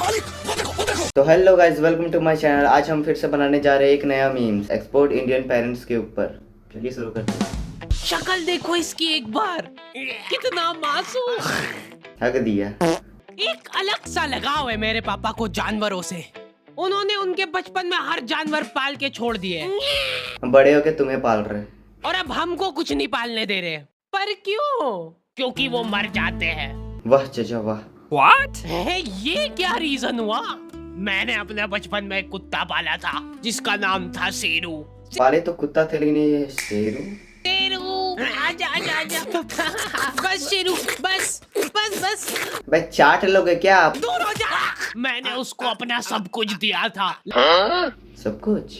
तो hello guys, welcome to my channel. आज हम फिर से बनाने जा रहे हैं एक नया मीम्स एक्सपोर्ट इंडियन पेरेंट्स के ऊपर। चलिए शुरू करते हैं। शक्ल देखो इसकी एक बार, कितना मासूम। हक दिया। एक अलग सा लगाव है मेरे पापा को जानवरों से। उन्होंने उनके बचपन में हर जानवर पाल के छोड़ दिए बड़े होके तुम्हें पाल रहे और अब हमको कुछ नहीं पालने दे रहे। पर क्यों? क्योंकि वो मर जाते हैं। वाह चचा वाह। What? ये क्या रीजन हुआ? मैंने अपने बचपन में एक कुत्ता पाला था जिसका नाम था शेरू। पाले तो कुत्ता थे लेकिन ये शेरू। शेरू आजा आजा आजा। बस शेरू, बस बस बस। भाई चाट लोगे क्या आप? दूर हो जा। मैंने उसको अपना सब कुछ दिया था। सब कुछ?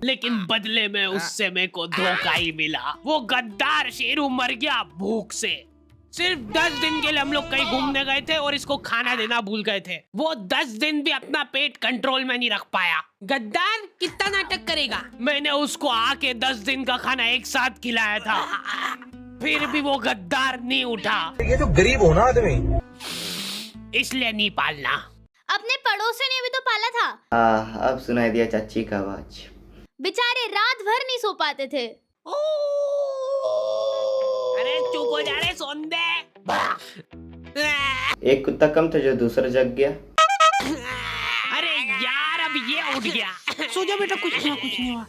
लेकिन बदले में उससे मेरे को धोखा ही मिला। वो गद्दार शेरू मर गया भूख से। सिर्फ 10 दिन के लिए हम लोग कहीं घूमने गए थे और इसको खाना देना भूल गए थे। वो 10 दिन भी अपना पेट कंट्रोल में नहीं रख पाया। गद्दार कितना नाटक करेगा। मैंने उसको आके 10 दिन का खाना एक साथ खिलाया था, फिर भी वो गद्दार नहीं उठा। ये जो गरीब हो ना आदमी, इसलिए नहीं पालना। अपने पड़ोसी ने भी तो पाला था। अब सुनाई दिया चाची का आवाज। बेचारे रात भर नहीं सो पाते थे। अरे चुप हो जा रे सोंदे। एक कुत्ता कम था जो दूसरा जग गया। अरे यार अब ये उठ गया। सो जा बेटा, कुछ नहीं हुआ।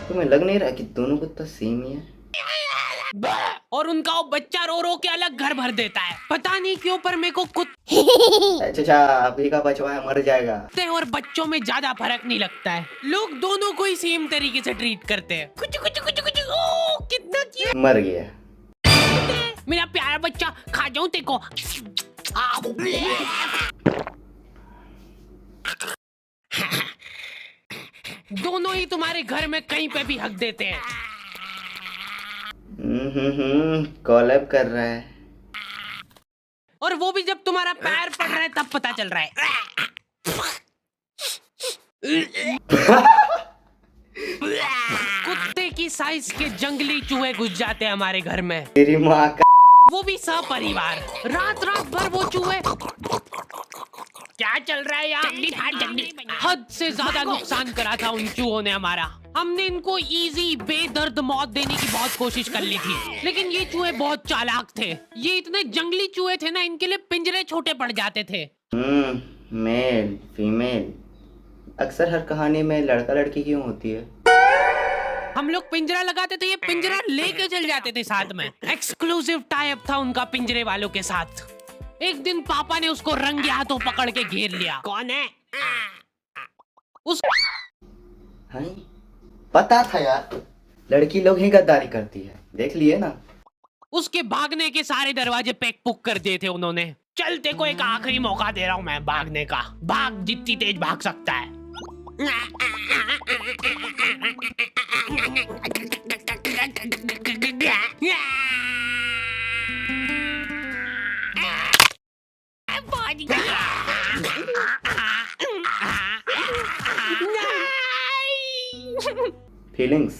तुम्हें लग नहीं रहा कि दोनों कुत्ता सेम ही है? और उनका वो बच्चा रो रो के अलग घर भर देता है। पता नहीं क्यों, पर मेरे को चाचा अभी का बचवा है, मर जाएगा। कुत्ते और बच्चों में ज्यादा फर्क नहीं लगता है। लोग दोनों को ही सेम तरीके से ट्रीट करते हैं। कुछ कुछ कुछ कुछ। ओ कितना क्यूट। मर गया। मेरा प्यारा बच्चा, खा जाऊं तेको। दोनों ही तुम्हारे घर में कहीं पे भी हक देते हैं। कॉलैब कर रहा है। और वो भी जब तुम्हारा पैर पड़ रहा है तब पता चल रहा है। कुत्ते की साइज के जंगली चूहे घुस जाते हैं हमारे घर में। तेरी माँ का। वो भी सपरिवार। रात रात भर वो चूहे। क्या चल रहा है यहाँ? हद से ज्यादा नुकसान करा था उन चूहों ने हमारा। हमने इनको इजी बेदर्द मौत देने की बहुत कोशिश कर ली थी, लेकिन ये चूहे बहुत चालाक थे। ये इतने जंगली चूहे थे ना, इनके लिए पिंजरे छोटे पड़ जाते थे। Male female. अक्सर हर कहानी में लड़का लड़की क्यों होती है? हम लोग पिंजरा लगाते थे, ये पिंजरा लेके चल जाते थे साथ में। एक्सक्लूसिव टाई अप था उनका पिंजरे वालों के साथ। एक दिन पापा ने उसको रंगे हाथों पकड़ के घेर लिया। कौन है? उस हाँ? पता था यार, लड़की लोग ही गद्दारी करती है, देख लिए ना। उसके भागने के सारे दरवाजे पैक पुक कर दिए थे उन्होंने। चलते को एक आखिरी मौका दे रहा हूँ मैं भागने का। भाग, जितनी तेज भाग सकता है। फीलिंग्स।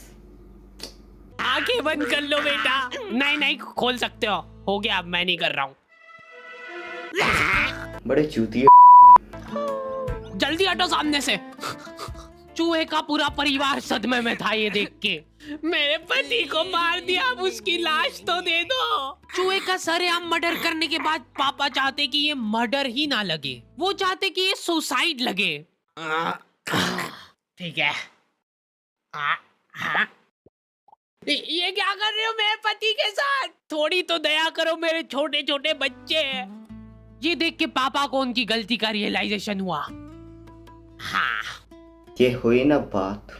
आंखें बंद कर लो बेटा। नहीं नहीं, खोल सकते हो गया। अब मैं नहीं कर रहा हूँ। बड़े चूतिए। जल्दी हटो सामने से। चूहे का पूरा परिवार सदमे में था ये देख के। मेरे पति को मार दिया, अब उसकी लाश तो दे दो। चूहे का सरेआम मर्डर करने के बाद पापा चाहते कि ये मर्डर ही ना लगे, वो चाहते कि ये सुसाइड लगे। ठीक है। ये क्या कर रहे हो मेरे पति के साथ? थोड़ी तो दया करो, मेरे छोटे छोटे बच्चे हैं। ये देख के पापा को उनकी गलती का रियलाइजेशन हुआ। हाँ, ये हुई ना बात।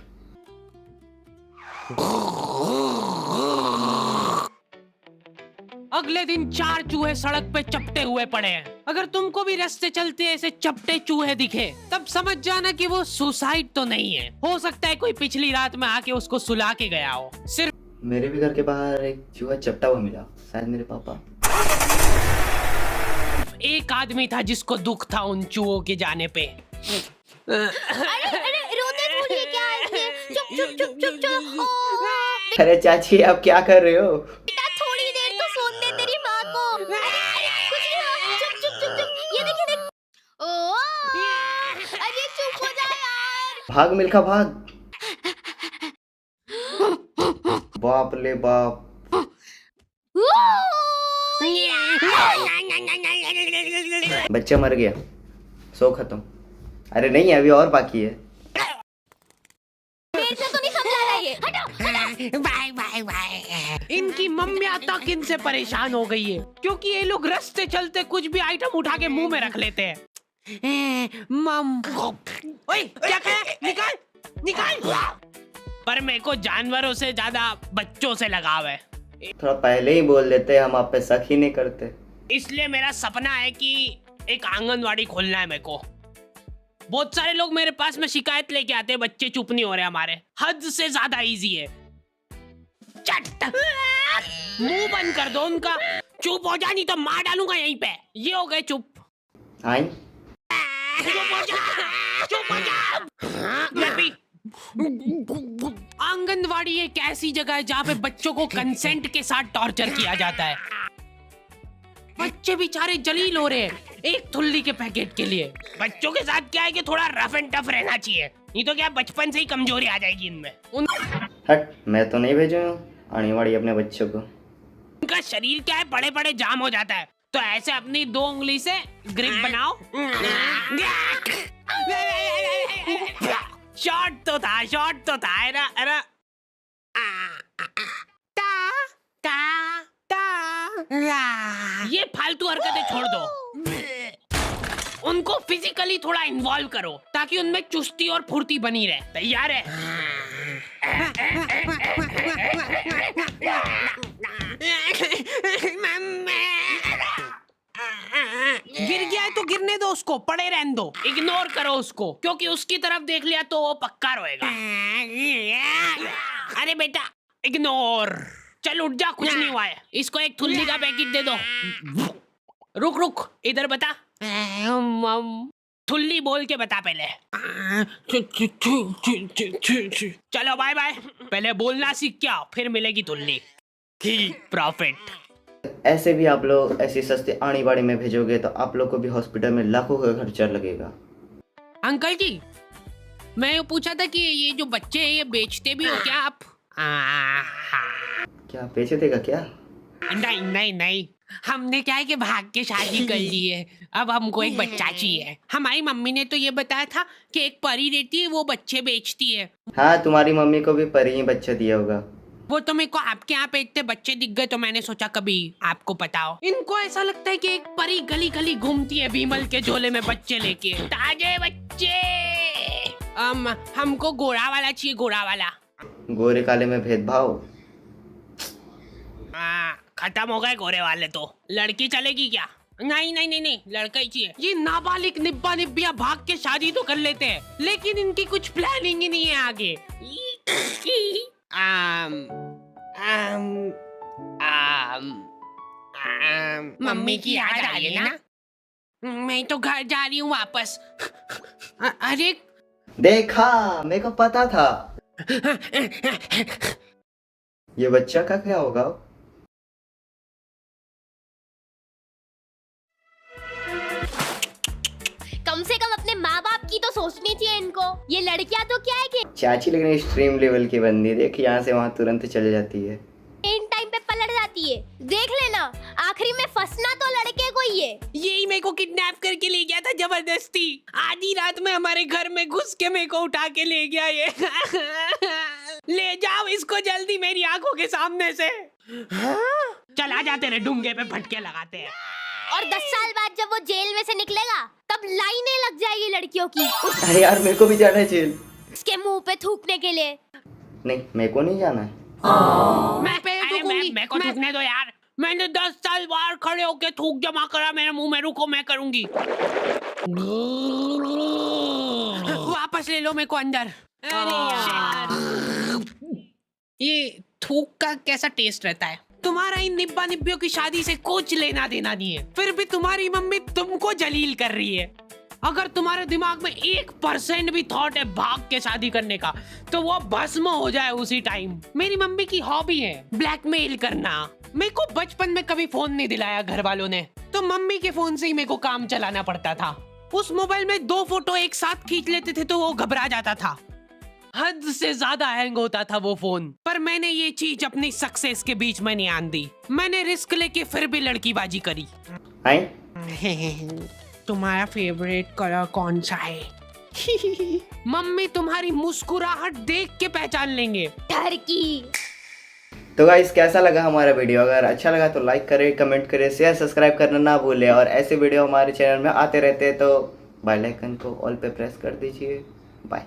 अगले दिन 4 चूहे सड़क पे चपटे हुए पड़े हैं। अगर तुमको भी रास्ते चलते ऐसे चपटे चूहे दिखे, तब समझ जाना कि वो सुसाइड तो नहीं है। हो सकता है कोई पिछली रात में आके उसको सुला के गया हो। सिर्फ मेरे भी घर के बाहर एक चूहा चपटा हुआ मिला, शायद मेरे पापा। एक आदमी था जिसको दुख था उन चूहों के जाने पे। अरे रोते फूल ये क्या है? चुप चुप चुप चुप चुप। अरे चाची आप क्या कर रहे हो? बेटा थोड़ी देर तो सोने दे तेरी माँ को। भाग मिल्खा भाग। बाप ले बाप। बच्चा मर गया, शो खत्म। अरे नहीं, अभी और बाकी है। मेरे से तो नहीं समझा रहा ये, हटो। Bye bye bye. इनकी मम्मियाँ तक इनसे परेशान हो गई है क्योंकि ये लोग रास्ते चलते कुछ भी आइटम उठा के मुंह में रख लेते हैं। मम, ओए क्या कहा? निकाल निकाल। पर मेरे को जानवरों से ज्यादा बच्चों से लगाव है, थोड़ा पहले ही बोल देते, हम आप पे शक ही नहीं करते। इसलिए मेरा सपना है कि एक आंगनवाड़ी खोलना है मेरे को। बहुत सारे लोग मेरे पास में शिकायत लेके आते हैं, बच्चे चुप नहीं हो रहे हमारे। हद से ज्यादा इजी है। चट, मुंह बंद कर दो उनका। चुप हो जा नहीं तो मार डालूंगा यहीं पे। ये हो गए चुप। आई चुप हो जा, चुप हो जा। लपी। आंगनवाड़ी एक ऐसी जगह है जहाँ पे बच्चों को कंसेंट के साथ टॉर्चर किया जाता है। बच्चे बेचारे जलील हो रहे हैं एक थुल्ली के पैकेट के लिए। बच्चों के साथ क्या है कि थोड़ा रफ एंड टफ रहना चाहिए, नहीं तो क्या बचपन से ही कमजोरी आ जाएगी इनमें। हट, मैं तो नहीं भेजूँ आंगनवाड़ी अपने बच्चों को। उनका शरीर क्या है, बड़े बड़े जाम हो जाता है, तो ऐसे अपनी 2 उंगली से ग्रिप बनाओ। शॉट तो था, शॉट तो था। अरे अरे ये फालतू हरकतें छोड़ दो। उनको फिजिकली थोड़ा इन्वॉल्व करो ताकि उनमें चुस्ती और फुर्ती बनी रहे। तैयार है? गिर गया है तो गिरने दो उसको, पड़े रहने दो। इग्नोर करो उसको क्योंकि उसकी तरफ देख लिया तो वो पक्का रोएगा। अरे बेटा इग्नोर। चल उठ जा, कुछ नहीं हुआ है। इसको एक थुल्ली का पैकेट दे दो। रुक रुक, इधर बता। थुल्ली बोल के बता पहले। चलो बाय बाय। पहले बोलना सीख क्या, फिर मिलेगी थुल्ली। प्रॉफिट। ऐसे भी आप लोग ऐसी सस्ती आंगनवाड़ी में भेजोगे तो आप लोग को भी हॉस्पिटल में लाखों का खर्चा लगेगा। अंकल जी, मैं ये पूछा था कि ये जो बच्चे हैं ये बेचते भी हो क्या आप? क्या बेचे देगा क्या? नहीं नहीं नहीं, हमने क्या है कि भाग के शादी कर ली है। अब हमको एक बच्चा चाहिए। हमारी मम्मी ने तो ये बताया था कि एक परी रहती है वो बच्चे बेचती है। हाँ, तुम्हारी मम्मी को भी परी ही बच्चा दिया होगा। वो तो मेरे को आपके यहाँ पे इतने बच्चे दिख गए तो मैंने सोचा कभी आपको पता हो। इनको ऐसा लगता है कि एक परी गली गली घूमती है भीमल के झोले में बच्चे लेके, ताजे बच्चे। हमको गोरा वाला चाहिए, गोरा वाला। गोरे काले में भेदभाव? खत्म हो गए गोरे वाले तो। लड़की चलेगी क्या? नहीं नहीं नहीं नहीं, लड़का ही चाहिए। ये नाबालिग निब्बा निब्बिया भाग के शादी तो कर लेते हैं लेकिन इनकी कुछ प्लानिंग ही नहीं है आगे। मम्मी की याद आ रही है ना? मैं तो घर जा रही हूँ वापस। अरे देखा, मेरे को पता था। ये बच्चा का क्या होगा? कम से कम अपने माँ बाप की तो सोचनी चाहिए इनको। ये लड़कियां तो क्या है कि चाची लेकिन एक्सट्रीम लेवल की बंदी, देख यहाँ से वहाँ तुरंत चले जाती है। इन टाइम पे पलट जाती है। देख लेना, आखिरी में फंसना तो लड़के को ही है। यही मेरे को किडनैप करके ले गया था जबरदस्ती। आधी रात में हमारे घर में घुस के मेरे को उठा के ले गया ये। ले जाओ इसको जल्दी मेरी आंखों के सामने से। चला जाते रहे, डूंगे पे फटके लगाते हैं। और 10 साल बाद जब वो जेल में से निकलेगा तब लाइनें लग जाएगी लड़कियों की अरे यार, मेरे को भी जाना है जेल। उसके मुंह पे थूकने के लिए। नहीं, मेरे को नहीं जाना है। मैं को थूकने दो यार। मैंने 10 साल बाहर खड़े होके थूक जमा करा मेरे मुंह में। रुको, मैं करूंगी। वापस ले लो मेरे को अंदर। अरे यार, ये थूक का कैसा टेस्ट रहता है? तुम्हारा इन निब्बा निब्बियों की शादी से कुछ लेना देना नहीं है, फिर भी तुम्हारी मम्मी तुमको जलील कर रही है। अगर तुम्हारे दिमाग में 1% भी थॉट है भाग के शादी करने का तो वो भस्म हो जाए उसी टाइम। मेरी मम्मी की हॉबी है ब्लैकमेल करना। मेरे को बचपन में कभी फोन नहीं दिलाया घर वालों ने, तो मम्मी के फोन से ही मेरे को काम चलाना पड़ता था। उस मोबाइल में 2 फोटो एक साथ खींच लेते थे तो वो घबरा जाता था। हद से ज्यादा हैंग होता था वो फोन। पर मैंने ये चीज अपनी सक्सेस के बीच में नहीं आन दी। मैंने रिस्क लेके फिर भी लड़कीबाजी करी। तुम्हारा फेवरेट कलर कौन सा है? मम्मी तुम्हारी मुस्कुराहट देख के पहचान लेंगे। टर्की। तो गाइस कैसा लगा हमारा वीडियो? अगर अच्छा लगा तो लाइक करें, कमेंट करें, शेयर सब्सक्राइब करना ना भूलें। और ऐसे वीडियो हमारे चैनल में आते रहते हैं तो बेल आइकन को ऑल पे प्रेस कर दीजिए। बाय।